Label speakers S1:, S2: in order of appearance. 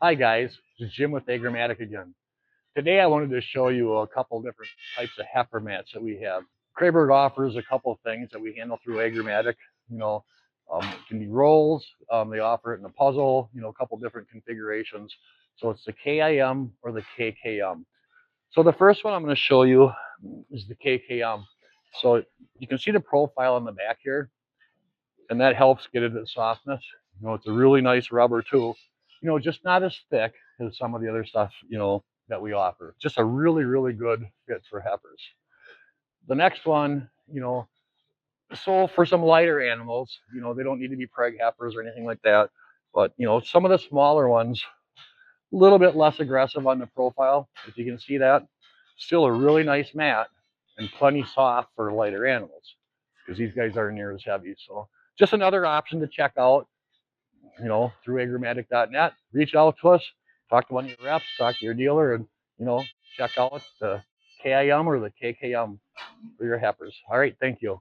S1: Hi guys, this is Jim with Agromatic again. Today I wanted to show you a couple different types of heifer mats that we have. KRAIBURG offers a couple of things that we handle through Agromatic. It can be rolls. They offer it in a puzzle. A couple different configurations. So it's the KIM or the KKM. So the first one I'm going to show you is the KKM. So you can see the profile on the back here, and that helps get it the softness. It's a really nice rubber too. Just not as thick as some of the other stuff, that we offer. Just a really, really good fit for heifers. The next one, so for some lighter animals, they don't need to be preg heifers or anything like that. But, some of the smaller ones, a little bit less aggressive on the profile, if you can see that. Still a really nice mat and plenty soft for lighter animals because these guys aren't near as heavy. So just another option to check out, through agromatic.net. Reach out to us, talk to one of your reps, talk to your dealer, and, check out the KIM or the KKM for your heifers. All right, thank you.